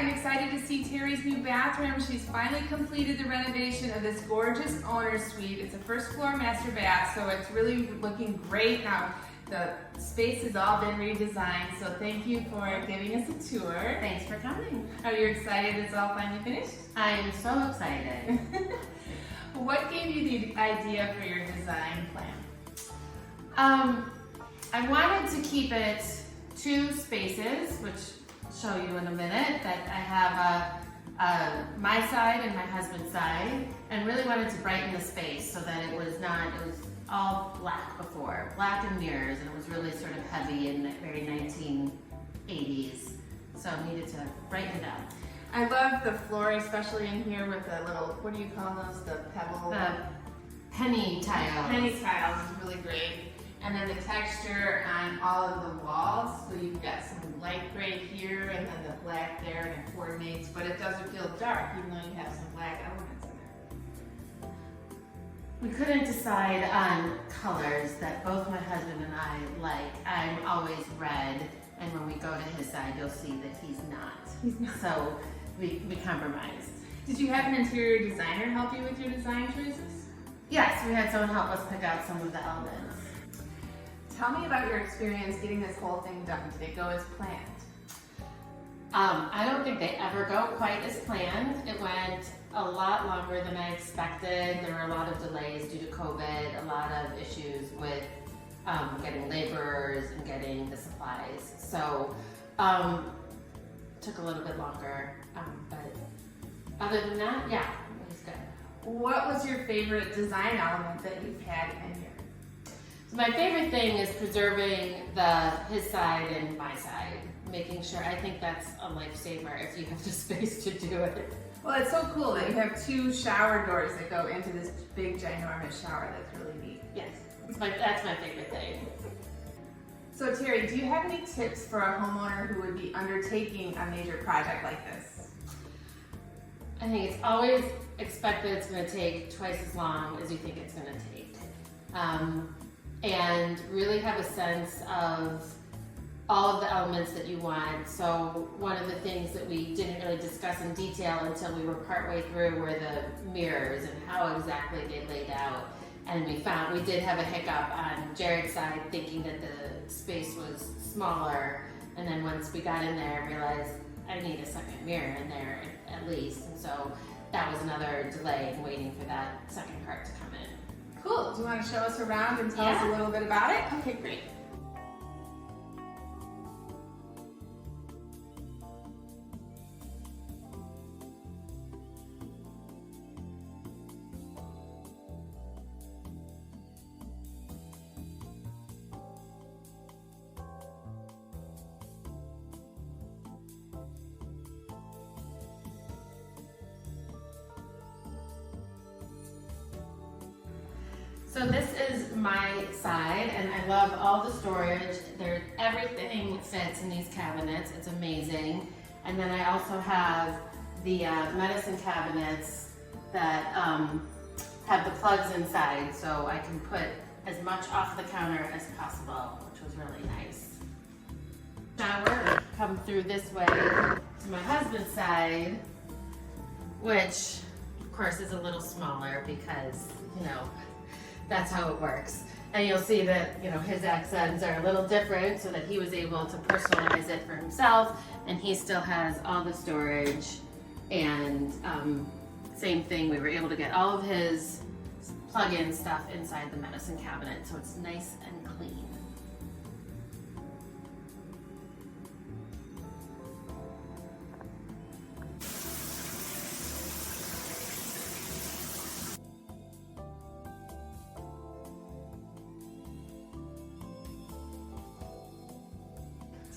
I'm excited to see Teri's new bathroom. She's finally completed the renovation of this gorgeous owner suite. It's a first floor master bath, so it's really looking great now. The space has all been redesigned, so thank you for giving us a tour. Thanks for coming. Are you excited it's all finally finished? I am so excited. What gave you the idea for your design plan? I wanted to keep it 2 spaces, which I'll show you in a minute, that I have my side and my husband's side, and really wanted to brighten the space so that it was all black before, black and mirrors, and it was really sort of heavy and very 1980s, so I needed to brighten it up. I love the floor, especially in here with the little, what do you call those, the pebble? The penny tiles. Penny tiles is really great. And then the texture on all of the walls, so you've got some light gray here and then the black there, and it coordinates, but it doesn't feel dark even though you have some black elements in there. We couldn't decide on colors that both my husband and I like. I'm always red, and when we go to his side, you'll see that he's not. He's not. So we compromised. Did you have an interior designer help you with your design choices? Yes, we had someone help us pick out some of the elements. Tell me about your experience getting this whole thing done. Did it go as planned? I don't think they ever go quite as planned. It went a lot longer than I expected. There were a lot of delays due to COVID, a lot of issues with getting laborers and getting the supplies. So took a little bit longer, but other than that, yeah, it was good. What was your favorite design element that you've had in here? So my favorite thing is preserving his side and my side, making sure. I think that's a lifesaver if you have the space to do it. Well, it's so cool that you have 2 shower doors that go into this big, ginormous shower. That's really neat. Yes, that's my favorite thing. So Teri, do you have any tips for a homeowner who would be undertaking a major project like this? I think it's always expect that it's going to take twice as long as you think it's going to take. And really have a sense of all of the elements that you want. So one of the things that we didn't really discuss in detail until we were partway through were the mirrors and how exactly they laid out. And we did have a hiccup on Jared's side, thinking that the space was smaller. And then once we got in there, I realized I need a second mirror in there at least. And so that was another delay in waiting for that second part to come in. Cool. Do you want to show us around and tell us a little bit about it? Okay, great. So this is my side, and I love all the storage. Everything fits in these cabinets. It's amazing. And then I also have the medicine cabinets that have the plugs inside, so I can put as much off the counter as possible, which was really nice. Shower come through this way to my husband's side, which of course is a little smaller because, that's how it works. And you'll see that, his accents are a little different so that he was able to personalize it for himself, and he still has all the storage. And same thing, we were able to get all of his plug-in stuff inside the medicine cabinet, so it's nice and clean.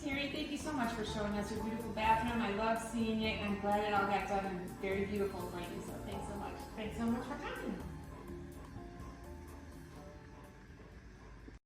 Teri, thank you so much for showing us your beautiful bathroom. I love seeing it, and I'm glad it all got done and very beautiful for you, so thanks so much. Thanks so much for coming.